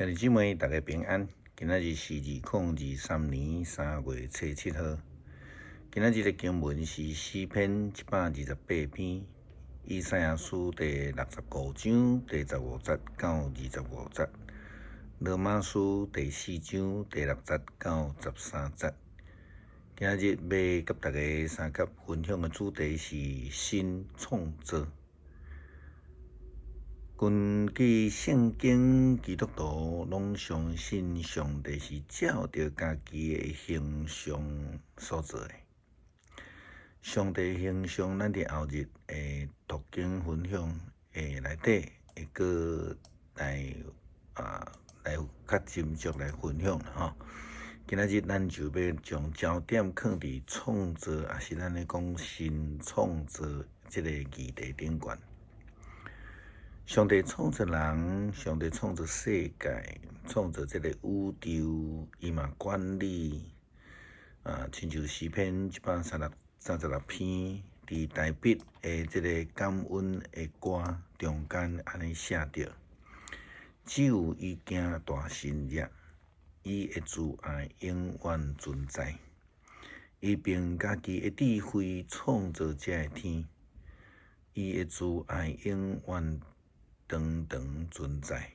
兄弟姊妹，大家平安。今仔日是2023年3月初7号。今仔日的经文是诗篇128篇，以赛亚书第65章第15节到25节，罗马书第4章第6节到13节。今仔日要甲大家三甲分享的主题是新创造。根据圣经，基督徒拢相信上帝是照着家己的形象所做的。上帝形象，咱伫后日的读经分享的内底会个来较斟酌来分享啦吼。今仔日咱就要将焦点放伫创造，也是咱咧讲新创造这个议题顶悬。上帝创造人，上帝创造世界，创造这个宇宙，伊嘛管理亲像诗篇136篇伫大笔的这个感恩的歌中间安尼写着：只有伊行大神业，伊的慈爱永远存在。伊凭家己的智慧创造这个天，伊的慈爱永远长长存在。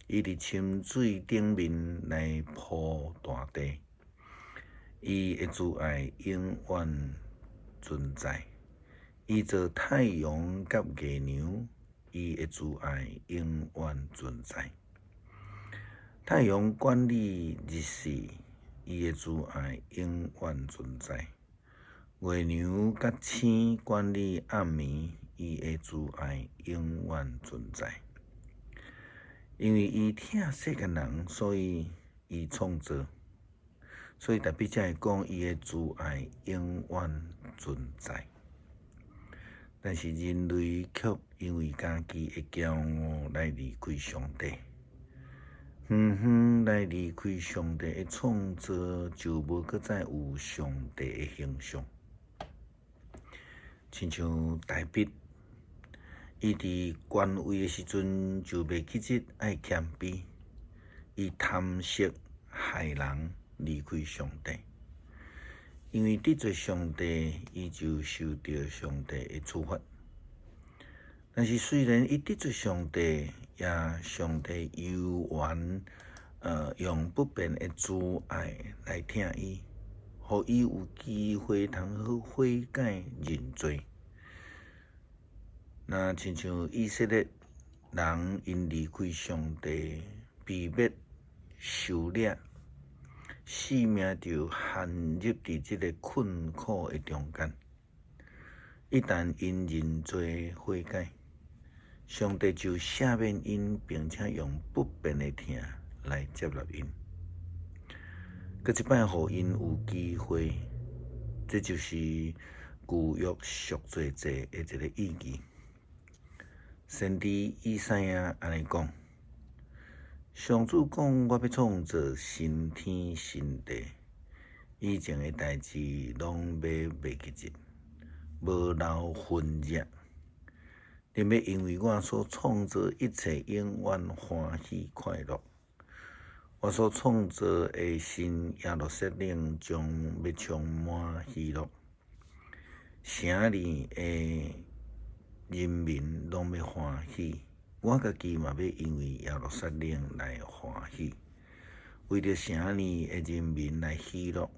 伊伫深水顶面来铺大地，伊的慈爱永远存在。伊做太阳甲月亮，伊的慈爱永远存在。太阳管理日时，伊的慈爱永远存在。月亮甲星管理暗暝，伊的慈爱永远存在。因为伊疼世间人，所以伊创造，所以大笔才会讲伊的慈爱永远存在。但是人类却因为家己的骄傲来离开上帝，来离开上帝的创造，就无搁再有上帝的形象。亲像大笔，伊伫官位的时阵就袂记得爱谦卑，伊贪色害人，离开上帝。因为得罪上帝，伊就受到上帝的处罚。但是虽然伊得罪上帝，也上帝犹原用不变的慈爱来疼伊，互伊有机会通好悔改认罪。那亲像以色列人因离开上帝，被灭受掠，性命就陷入伫这个困苦的中间。一旦因认罪悔改，上帝就赦免因，并且用不变的疼来接纳因，搁一摆互因有机会。这就是旧约赎罪祭的一个意义。先知以赛亚安尼讲：上主讲，我要创造新天新地，以前的代志拢要袂记得，无留痕迹。你要因为我所创造一切永远欢喜快乐。我所创造的新耶路撒冷将要充满喜乐，城里的人民拢要欢喜，我家己嘛要因为耶路撒冷来欢喜，为着城里的人民来喜乐。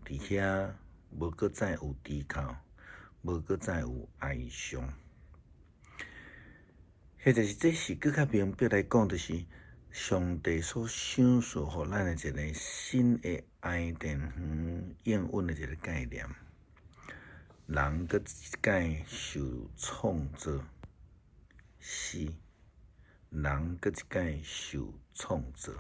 伫遐无搁再有低哭，无搁再有哀伤。这是搁较明白来讲，就是上帝所想塑互咱的一个新的爱殿园应允的一个概念。人搁一届受创造死，人搁一届受创造，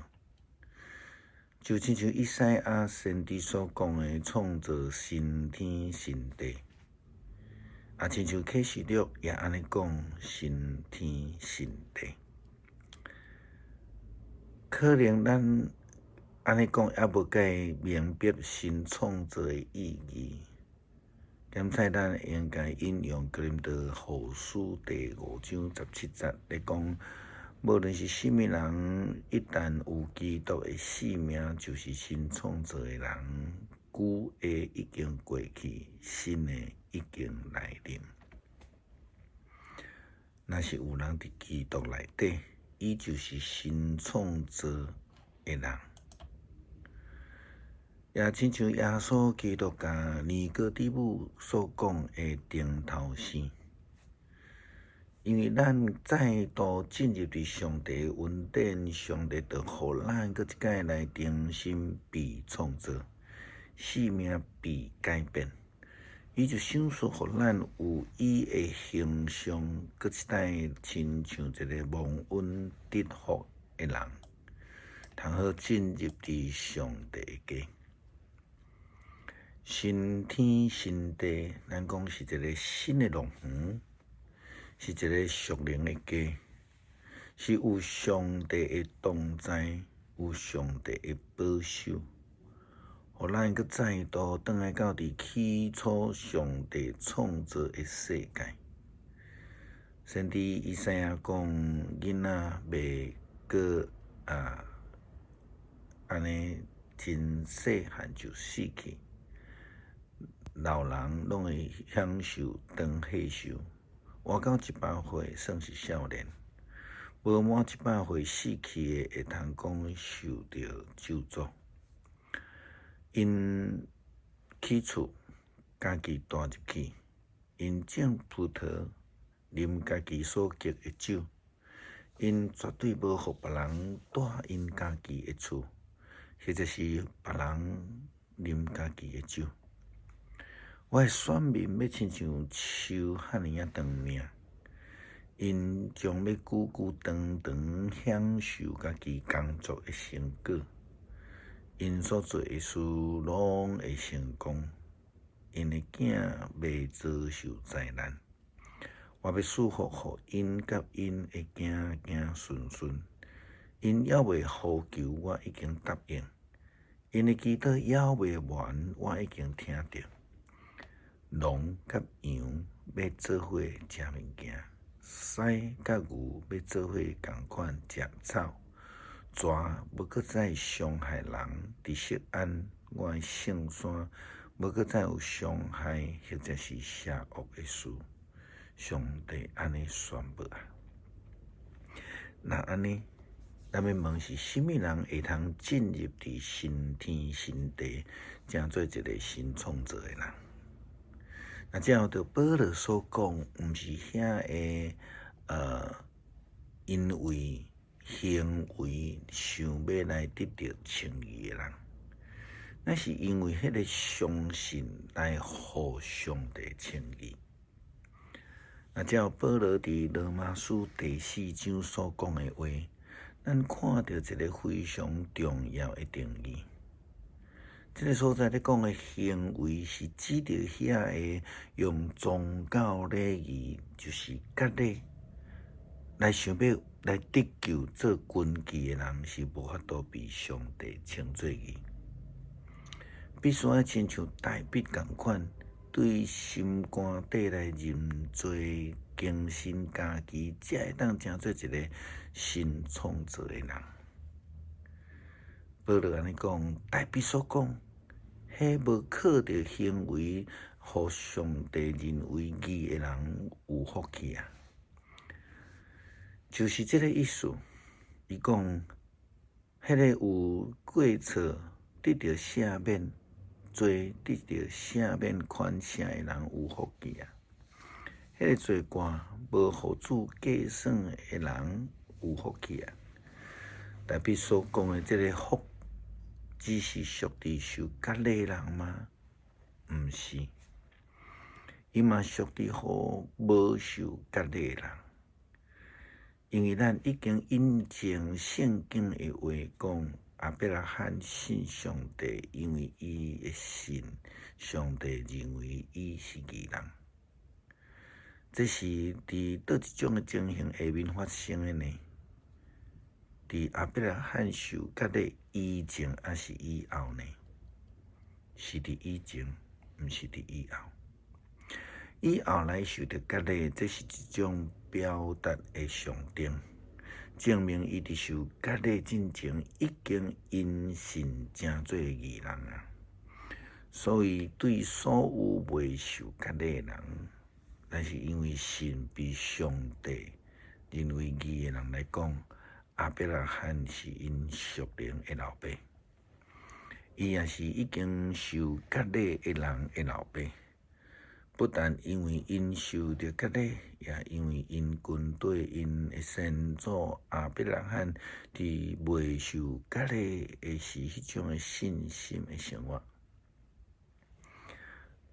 就亲像以赛亚先知所讲的，创造新天新地。也亲像启示录也安尼讲，新天新地。可能咱安尼讲，也无解明白新创造的意义。点菜咱应该引用哥林多后书第5章17节来讲，无论是甚物人，一旦有基督的生命，就是新创造的人，旧的已经过去，新的已经来临。若是有人伫基督内底，伊就是新创造的人。也亲像耶稣基督甲尼哥底母所讲的顶头生。因为咱再度进入伫上帝的恩典，上帝就互咱搁一摆来重新被创造，生命被改变。伊就想说，互咱有伊的形象，搁一摆亲像一个蒙恩得福的人，通好进入伫上帝的家。新天新地，咱讲是一个新的乐园。是一个属灵的家，是有上帝的同在，有上帝的保守，互咱搁再度转来到伫起初上帝创造的世界。先知以赛亚讲，囡仔袂过安尼真细汉就死去，老人拢会享受长岁寿。活到100岁算是少年，无满100岁死去的会通讲受到咒诅。因起厝家己住入去，因种葡萄啉家己所结的酒，因绝对无互别人住因家己的厝，或者是别人啉家己的酒。我的选民要亲像树遐尼长命，因将要久久长长享受家己工作的成果，因所做的事拢会成功，因的囝袂遭受灾难。我要祝福互因甲因的囝顺顺，因还未呼求，我已经答应；因的祈祷还未完，我已经听到。狼甲羊要做伙食物件，狮甲牛要做伙共款食草，蛇要搁再伤害人。伫锡安，我的圣山要搁再有伤害或者是邪恶的事。上帝安尼宣布啊！那安尼，咱要问是甚物人会通进入伫新天新地，成做一个新创造的人？那照着保罗所讲，毋是遐因为行为想要来得到称义的人，那是因为迄个相信来互上帝称义。那照保罗伫罗马书第4章所讲的话，咱看到一个非常重要的定义。这个所在咧讲的行为，是指着遐个用宗教礼仪，就是割礼，来想要来得救做根基的人，是无法度被上帝称作义。必须要亲像大笔共款，对心肝底来认罪、更新家己，才会当成做一个新创造的人。保罗安尼讲，大笔所讲。迄无靠着行为，互上帝认为义的人有福气啊！就是这个意思。伊讲，迄个有过错得到赦免、罪得到赦免宽赦的人有福气啊！迄个罪过无互主计算的人有福气啊！大比所讲的这个福。只是属于受割礼人吗？毋是，伊嘛属于互无受割礼人。因为咱已经印证圣经的话讲，亚伯拉罕信上帝，因为伊的信，上帝认为伊是义人。这是伫倒一种的情形下面发生的呢？伫亚伯拉罕受割礼以前，还是以后呢？是伫以前，毋是伫以后。以后来受到割礼，这是一种表达的象征，证明伊伫受割礼进前已经因信真做义人啊。所以对所有未受割礼的人，但是因为信比上帝认为义的人来讲，亚伯拉罕是因属灵的老爸，伊也是已经受割礼的人的老爸。不但因为因受着割礼，也因为因军队因的先祖亚伯拉罕伫未受割礼的是迄种的信心的生活。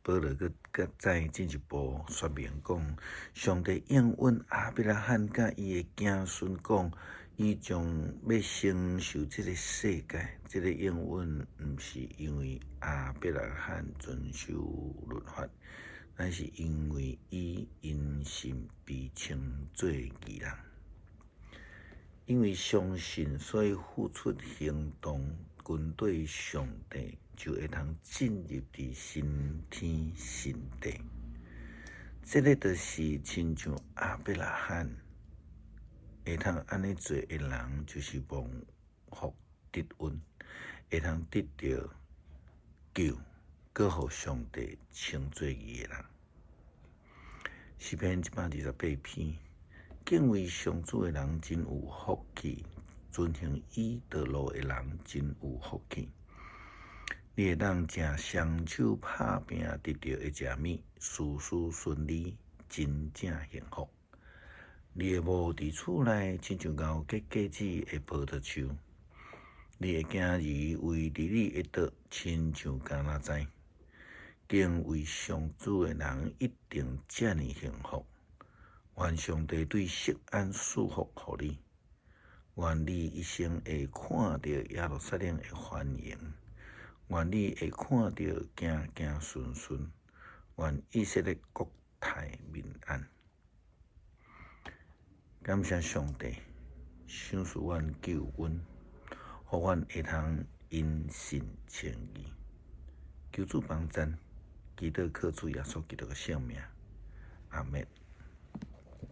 保罗佮再进一步说明讲，上帝应允亚伯拉罕甲伊的子孙讲，伊将要承受这个世界，这个应允毋是因为亚伯拉罕遵守律法，乃是因为伊因信被称做义人。因为相信，所以付出行动，军队上帝就会通进入伫新天新地。这个就是亲像亚伯拉罕会通安尼做的人，就是蒙福得恩，会通得到救，搁互上帝称做义的人。诗篇128篇，敬畏上主的人真有福气，遵行伊道路的人真有福气。你会当食双手拍拼得到的食物，事事顺利，真正幸福。你会无伫厝内，亲像熬结果子的葡萄树。你会行如为伫你的倒，亲像橄榄栽。敬畏上主的人一定遮尔幸福。愿上帝对錫安赐福互你。愿你一生会看到耶路撒冷的繁荣。愿你会看到行行顺顺。愿以色列国泰民安。感谢上帝，赏赐阮救恩，互阮会通因信称义。求主帮赞，祈祷靠主耶稣基督的圣名，阿门。